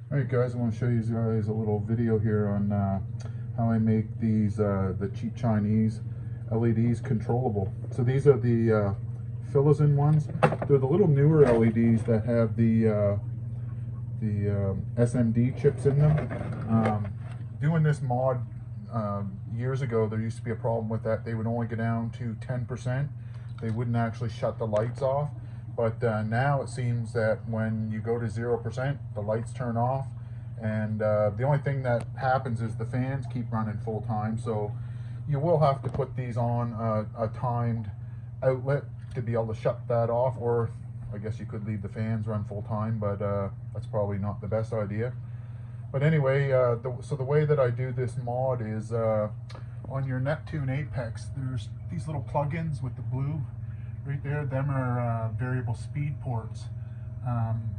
Alright guys, I want to show you guys a little video here on how I make these the cheap Chinese LEDs controllable. So these are the Philizon ones. They're the little newer LEDs that have the SMD chips in them. Doing this mod years ago, there used to be a problem with that. They would only go down to 10%. They wouldn't actually shut the lights off. But now it seems that when you go to 0%, the lights turn off. And the only thing that happens is the fans keep running full time. So you will have to put these on a timed outlet to be able to shut that off, or I guess you could leave the fans run full time, but that's probably not the best idea. But anyway, so the way that I do this mod is on your Neptune Apex, there's these little plugins with the blue right there. Them are variable speed ports.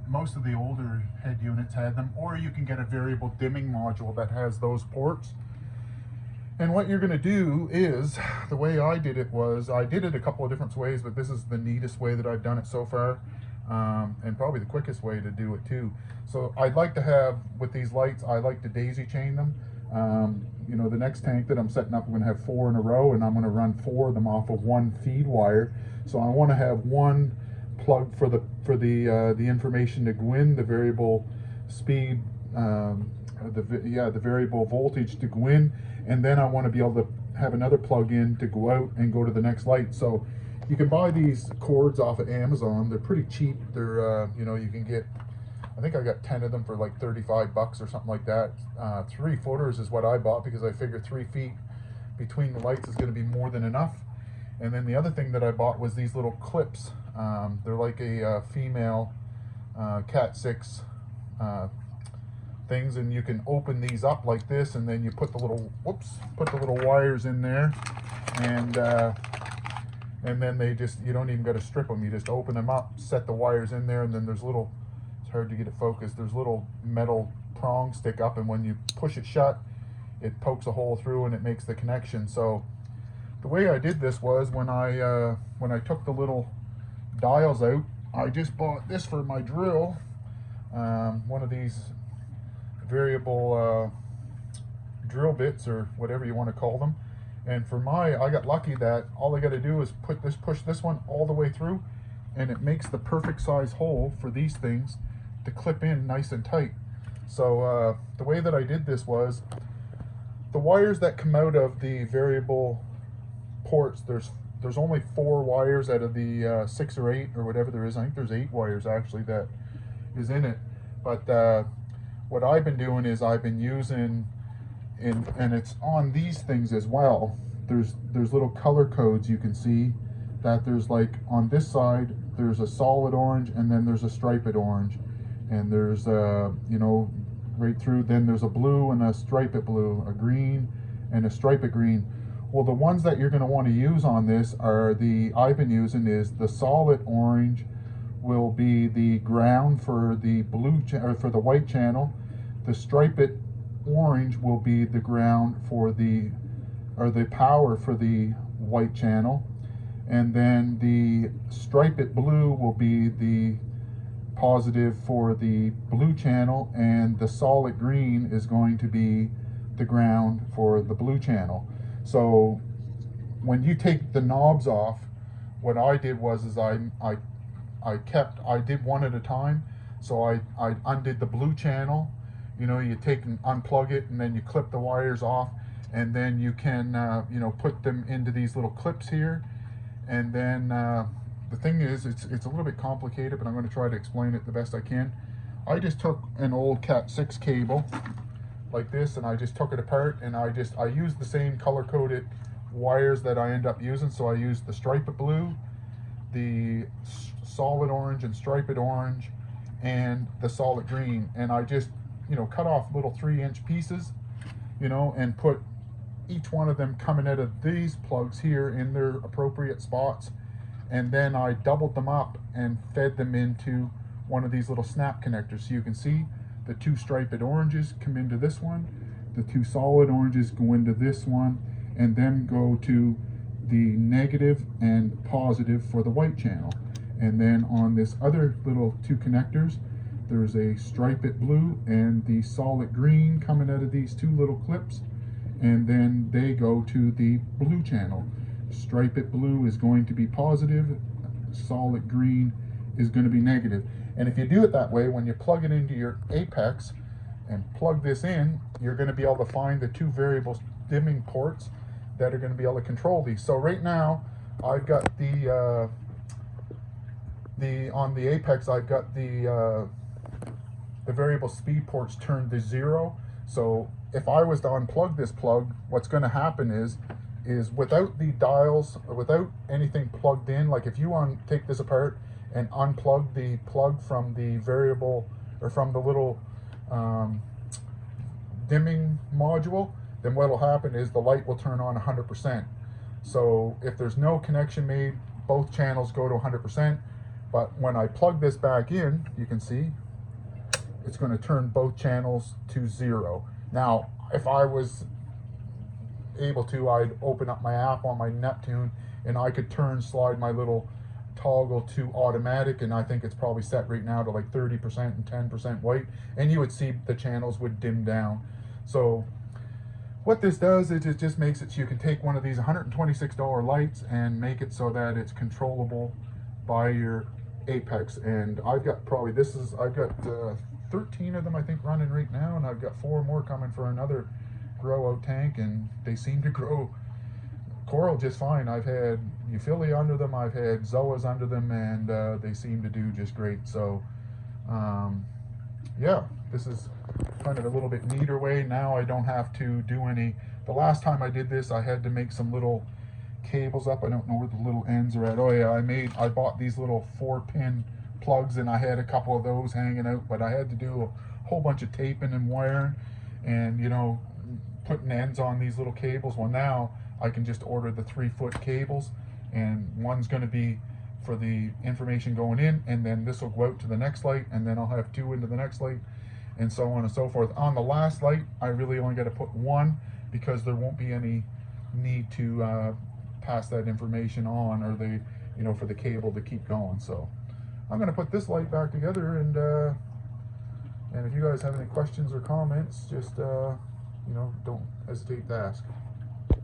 Most of the older head units had them, or you can get a variable dimming module that has those ports. And what you're going to do is, the way I did it was, I did it a couple of different ways, but this is the neatest way that I've done it so far, and probably the quickest way to do it too. So I'd like to have, with these lights, I like to daisy chain them. You know, the next tank that I'm setting up, I'm going to have 4 in a row, and I'm going to run 4 of them off of one feed wire. So I want to have one plug for the information to go in, the variable speed, the variable voltage to go in, and then I want to be able to have another plug in to go out and go to the next light. So you can buy these cords off of Amazon. They're pretty cheap. They're you know, you can get, I think I got 10 of them for like 35 bucks or something like that. 3 footers is what I bought, because I figured 3 feet between the lights is going to be more than enough. And then the other thing that I bought was these little clips. They're like a female Cat 6 things, and you can open these up like this, and then you put the little wires in there, and then they just, you don't even got to strip them. You just open them up, set the wires in there, and then there's little, it's hard to get it focused, there's little metal prongs stick up, and when you push it shut, it pokes a hole through and it makes the connection. So the way I did this was, when I took the little dials out, I just bought this for my drill, one of these variable drill bits, or whatever you want to call them. And for I got lucky that all I got to do is push this one all the way through, and it makes the perfect size hole for these things to clip in nice and tight. So the way that I did this was, the wires that come out of the variable ports, there's only 4 wires out of the 6 or 8 or whatever there is. I think there's 8 wires actually that is in it. But what I've been doing is I've been using, and it's on these things as well, there's little color codes. You can see that there's, like, on this side there's a solid orange, and then there's a striped orange, and there's you know, right through, then there's a blue and a striped blue, a green and a striped green. Well, the ones that you're going to want to use on this are I've been using is the solid orange will be the ground for the for the white channel. The striped orange will be the ground for the power for the white channel, and then the striped blue will be the positive for the blue channel, and the solid green is going to be the ground for the blue channel. So when you take the knobs off, what I did was I did one at a time. So I undid the blue channel. You know, you take and unplug it, and then you clip the wires off, and then you can you know, put them into these little clips here. And then the thing is, it's a little bit complicated, but I'm going to try to explain it the best I can. I just took an old Cat 6 cable like this, and I just took it apart, and I used the same color coded wires that I end up using. So I used the striped blue, the solid orange and striped orange, and the solid green, and I just, you know, cut off little 3-inch pieces, you know, and put each one of them coming out of these plugs here in their appropriate spots, and then I doubled them up and fed them into one of these little snap connectors. So you can see the 2 striped oranges come into this one, the 2 solid oranges go into this one, and then go to the negative and positive for the white channel. And then on this other little 2 connectors, there's a stripe it blue and the solid green coming out of these two little clips, and then they go to the blue channel. Stripe it blue is going to be positive, solid green is going to be negative. And if you do it that way, when you plug it into your apex and plug this in, you're going to be able to find the two variable dimming ports that are going to be able to control these. So right now I've got the on the apex, I've got the variable speed ports turned to 0. So if I was to unplug this plug, what's going to happen is without the dials, without anything plugged in, like if you take this apart and unplug the plug from the variable, or from the little dimming module, then what will happen is the light will turn on 100%. So if there's no connection made, both channels go to 100%. But when I plug this back in, you can see it's going to turn both channels to 0. Now, if I was able to, I'd open up my app on my Neptune and I could slide my little toggle to automatic, and I think it's probably set right now to like 30% and 10% white, and you would see the channels would dim down. So what this does is it just makes it so you can take one of these $126 lights and make it so that it's controllable by your apex. And I've got I've got 13 of them I think running right now, and I've got 4 more coming for another grow out tank, and they seem to grow coral just fine. I've had Euphyllia under them, I've had Zoas under them, and they seem to do just great. So yeah, this is kind of a little bit neater way. Now I don't have to do any. The last time I did this, I had to make some little cables up. I don't know where the little ends are at. Oh yeah, I bought these little 4-pin plugs, and I had a couple of those hanging out, but I had to do a whole bunch of taping and wiring and, you know, putting ends on these little cables. Well, now I can just order the 3-foot cables, and one's going to be for the information going in, and then this will go out to the next light, and then I'll have 2 into the next light, and so on and so forth. On the last light, I really only got to put 1, because there won't be any need to pass that information on, or for the cable to keep going. So I'm going to put this light back together, and if you guys have any questions or comments, just don't hesitate to ask.